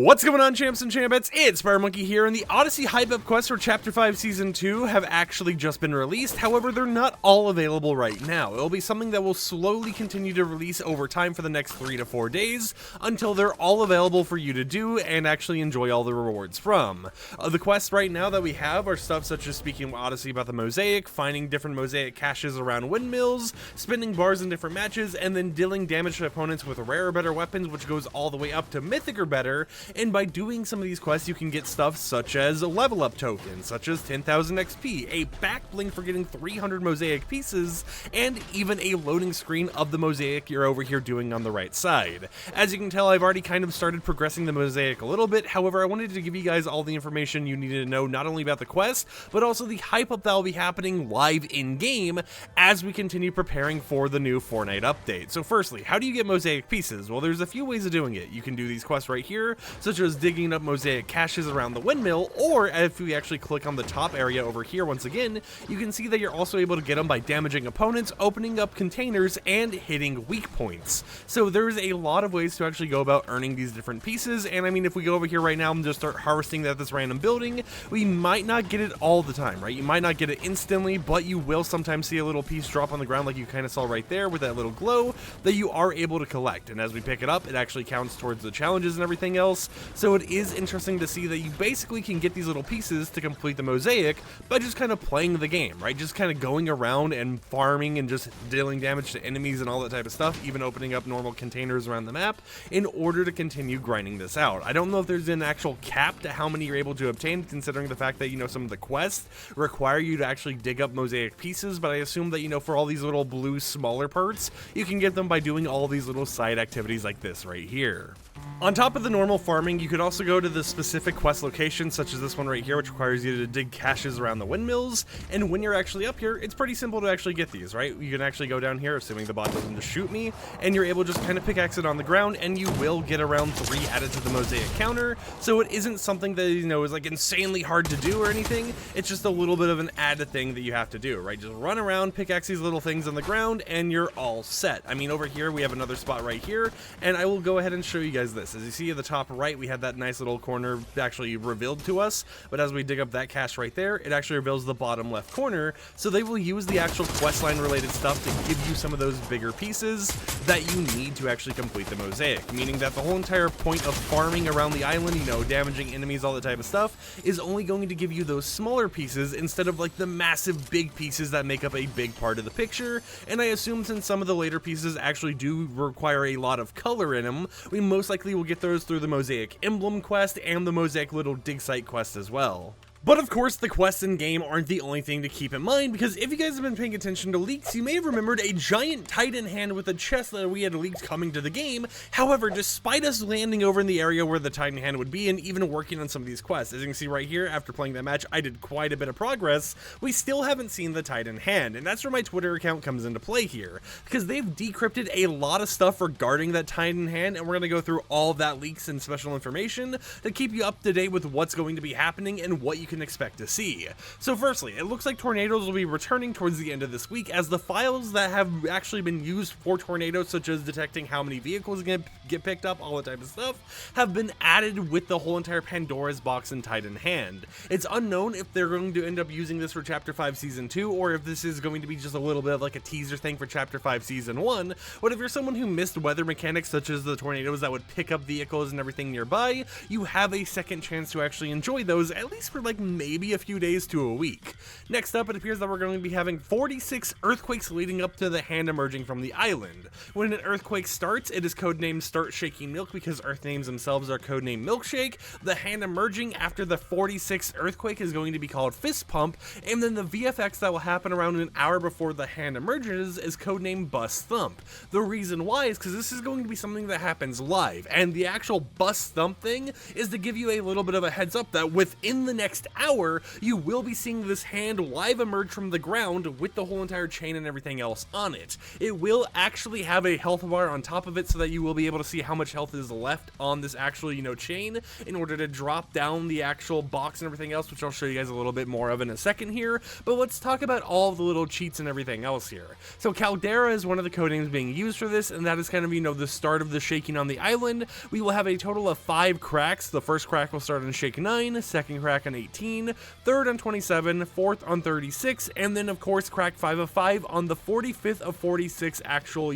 What's going on, champs and champettes? It's FireMonkey here, and the Odyssey hype-up quests for Chapter 5 Season 2 have actually just been released. However, they're not all available right now. It'll be something that will slowly continue to release over time for the next 3 to 4 days, until they're all available for you to do and actually enjoy all the rewards from. The quests right now that we have are stuff such as speaking with Odyssey about the mosaic, finding different mosaic caches around windmills, spinning bars in different matches, and then dealing damage to opponents with rare or better weapons, which goes all the way up to mythic or better. And by doing some of these quests, you can get stuff such as a level up token, such as 10,000 XP, a back bling for getting 300 mosaic pieces, and even a loading screen of the mosaic you're over here doing on the right side. As you can tell, I've already kind of started progressing the mosaic a little bit. However, I wanted to give you guys all the information you needed to know, not only about the quest, but also the hype up that will be happening live in game as we continue preparing for the new Fortnite update. So firstly, how do you get mosaic pieces? Well, there's a few ways of doing it. You can do these quests right here, such as digging up mosaic caches around the windmill, or if we actually click on the top area over here once again, you can see that you're also able to get them by damaging opponents, opening up containers, and hitting weak points. So there's a lot of ways to actually go about earning these different pieces, and I mean, if we go over here right now and just start harvesting at this random building, we might not get it all the time, right? You might not get it instantly, but you will sometimes see a little piece drop on the ground like you kind of saw right there with that little glow that you are able to collect, and as we pick it up, it actually counts towards the challenges and everything else. So it is interesting to see that you basically can get these little pieces to complete the mosaic by just kind of playing the game, right? Just kind of going around and farming and just dealing damage to enemies and all that type of stuff, even opening up normal containers around the map in order to continue grinding this out. I don't know if there's an actual cap to how many you're able to obtain, considering the fact that, you know, some of the quests require you to actually dig up mosaic pieces, but I assume that, you know, for all these little blue smaller parts, you can get them by doing all these little side activities like this right here. On top of the normal farming, you could also go to the specific quest locations, such as this one right here, which requires you to dig caches around the windmills, and when you're actually up here, it's pretty simple to actually get these, right? You can actually go down here, assuming the bot doesn't just shoot me, and you're able to just kind of pickaxe it on the ground, and you will get around 3 added to the mosaic counter, so it isn't something that, you know, is like insanely hard to do or anything. It's just a little bit of an added thing that you have to do, right? Just run around, pickaxe these little things on the ground, and you're all set. I mean, over here, we have another spot right here, and I will go ahead and show you guys this. As you see at the top right, we have that nice little corner actually revealed to us, but as we dig up that cache right there, it actually reveals the bottom left corner, so they will use the actual questline related stuff to give you some of those bigger pieces that you need to actually complete the mosaic, meaning that the whole entire point of farming around the island, you know, damaging enemies, all that type of stuff, is only going to give you those smaller pieces instead of like the massive big pieces that make up a big part of the picture. And I assume since some of the later pieces actually do require a lot of color in them, we most likely will get those through the mosaic emblem quest and the mosaic little dig site quest as well. But of course, the quests in game aren't the only thing to keep in mind, because if you guys have been paying attention to leaks, you may have remembered a giant titan hand with a chest that we had leaked coming to the game. However, despite us landing over in the area where the titan hand would be and even working on some of these quests, as you can see right here, after playing that match, I did quite a bit of progress, we still haven't seen the titan hand, and that's where my Twitter account comes into play here, because they've decrypted a lot of stuff regarding that titan hand, and we're going to go through all of that leaks and special information to keep you up to date with what's going to be happening and what you can expect to see. So firstly, it looks like tornadoes will be returning towards the end of this week, as the files that have actually been used for tornadoes, such as detecting how many vehicles get picked up, all that type of stuff, have been added with the whole entire Pandora's box and Titan hand. It's unknown if they're going to end up using this for Chapter 5 Season 2, or if this is going to be just a little bit of like a teaser thing for Chapter 5 Season 1, but if you're someone who missed weather mechanics such as the tornadoes that would pick up vehicles and everything nearby, you have a second chance to actually enjoy those, at least for like maybe a few days to a week. Next up, it appears that we're going to be having 46 earthquakes leading up to the hand emerging from the island. When an earthquake starts, it is codenamed Start Shaking Milk because earth names themselves are codenamed Milkshake. The hand emerging after the 46th earthquake is going to be called Fist Pump, and then the VFX that will happen around an hour before the hand emerges is codenamed Bust Thump. The reason why is because this is going to be something that happens live, and the actual Bust Thump thing is to give you a little bit of a heads up that within the next hour, you will be seeing this hand live emerge from the ground with the whole entire chain and everything else on it. It will actually have a health bar on top of it so that you will be able to see how much health is left on this actual, chain in order to drop down the actual box and everything else, which I'll show you guys a little bit more of in a second here. But let's talk about all of the little cheats and everything else here. So Caldera is one of the codenames being used for this, and that is kind of, the start of the shaking on the island. We will have a total of 5 cracks. The first crack will start on shake 9, second crack on 18, third on 27, fourth on 36, and then of course crack 5 of 5 on the 45th of 46 actual,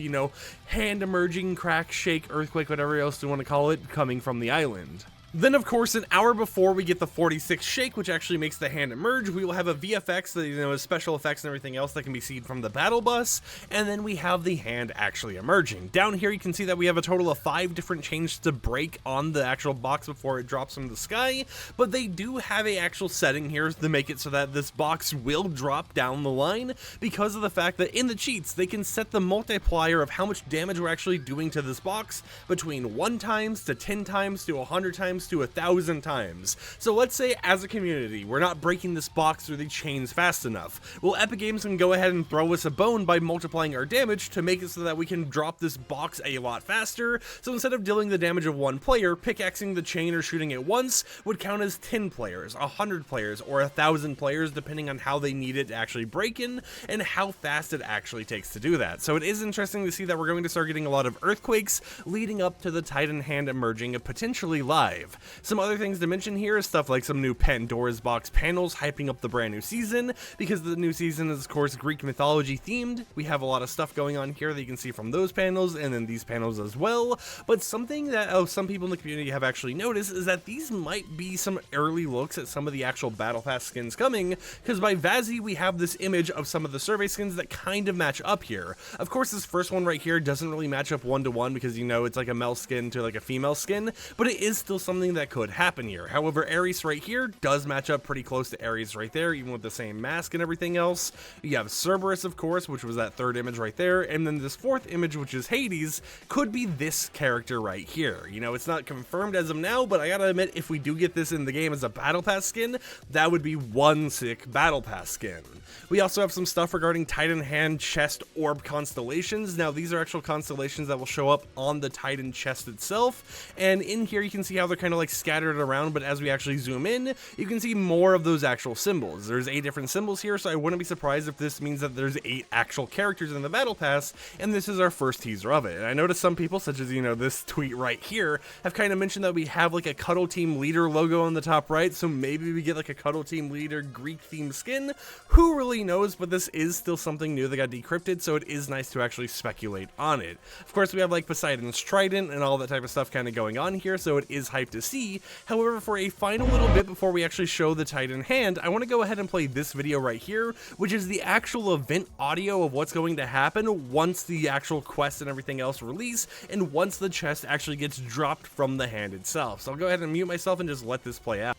hand emerging crack, shake, earthquake, whatever else you want to call it, coming from the island. Then, of course, an hour before we get the 46 shake, which actually makes the hand emerge, we will have a VFX that, is special effects and everything else that can be seen from the battle bus, and then we have the hand actually emerging. Down here, you can see that we have a total of 5 different chains to break on the actual box before it drops from the sky, but they do have a actual setting here to make it so that this box will drop down the line because of the fact that in the cheats, they can set the multiplier of how much damage we're actually doing to this box between 1 times to 10 times to 100 times to 1,000 times. So let's say as a community, we're not breaking this box through the chains fast enough. Well, Epic Games can go ahead and throw us a bone by multiplying our damage to make it so that we can drop this box a lot faster. So instead of dealing the damage of 1 player, pickaxing the chain or shooting it once would count as 10 players, 100 players, or 1,000 players, depending on how they need it to actually break in and how fast it actually takes to do that. So it is interesting to see that we're going to start getting a lot of earthquakes leading up to the Titan hand emerging potentially live. Some other things to mention here is stuff like some new Pandora's Box panels hyping up the brand new season, because the new season is of course Greek mythology themed. We have a lot of stuff going on here that you can see from those panels and then these panels as well. But something that some people in the community have actually noticed is that these might be some early looks at some of the actual Battle Pass skins coming, because by Vazzy we have this image of some of the survey skins that kind of match up here. Of course this first one right here doesn't really match up 1-to-1 because it's like a male skin to like a female skin, but it is still something that could happen here. However, Ares right here does match up pretty close to Ares right there, even with the same mask and everything else. You have Cerberus, of course, which was that third image right there, and then this fourth image, which is Hades, could be this character right here. It's not confirmed as of now, but I gotta admit, if we do get this in the game as a Battle Pass skin, that would be one sick Battle Pass skin. We also have some stuff regarding Titan Hand Chest Orb constellations. Now, these are actual constellations that will show up on the Titan chest itself, and in here you can see how they're kind of like scattered around, but as we actually zoom in, you can see more of those actual symbols. There's 8 different symbols here, so I wouldn't be surprised if this means that there's 8 actual characters in the Battle Pass, and this is our first teaser of it. And I noticed some people, such as, this tweet right here, have kind of mentioned that we have like a Cuddle Team Leader logo on the top right, so maybe we get like a Cuddle Team Leader Greek themed skin. Who really knows, but this is still something new that got decrypted, so it is nice to actually speculate on it. Of course, we have like Poseidon's Trident and all that type of stuff kind of going on here, so it is hyped to see. However, for a final little bit before we actually show the Titan hand, I want to go ahead and play this video right here, which is the actual event audio of what's going to happen once the actual quest and everything else release, and once the chest actually gets dropped from the hand itself. So I'll go ahead and mute myself and just let this play out.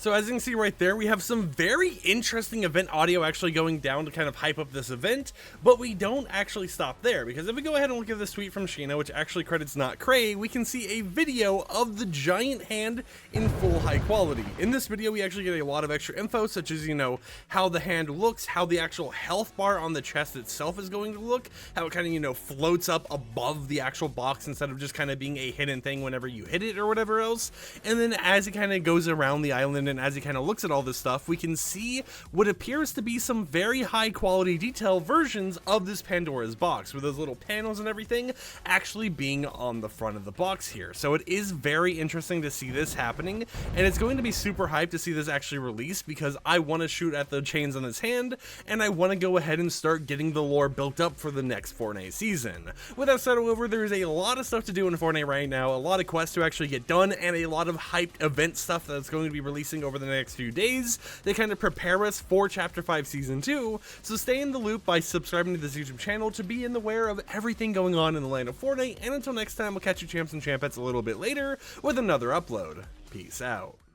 So as you can see right there, we have some very interesting event audio actually going down to kind of hype up this event, but we don't actually stop there, because if we go ahead and look at this tweet from Sheena, which actually credits Not Cray, we can see a video of the giant hand in full high quality. In this video, we actually get a lot of extra info, such as, you know, how the hand looks, how the actual health bar on the chest itself is going to look, how it kind of, you know, floats up above the actual box instead of just kind of being a hidden thing whenever you hit it or whatever else. And then as it kind of goes around the island and as he kind of looks at all this stuff, we can see what appears to be some very high quality detail versions of this Pandora's box, with those little panels and everything actually being on the front of the box here. So it is very interesting to see this happening, and it's going to be super hyped to see this actually released, because I want to shoot at the chains on this hand, and I want to go ahead and start getting the lore built up for the next Fortnite season. With that said, however, there is a lot of stuff to do in Fortnite right now, a lot of quests to actually get done, and a lot of hyped event stuff that's going to be releasing over the next few days to kind of prepare us for Chapter 5 Season 2, so stay in the loop by subscribing to this YouTube channel to be in the aware of everything going on in the land of Fortnite, and until next time, we'll catch you champs and champettes a little bit later with another upload. Peace out.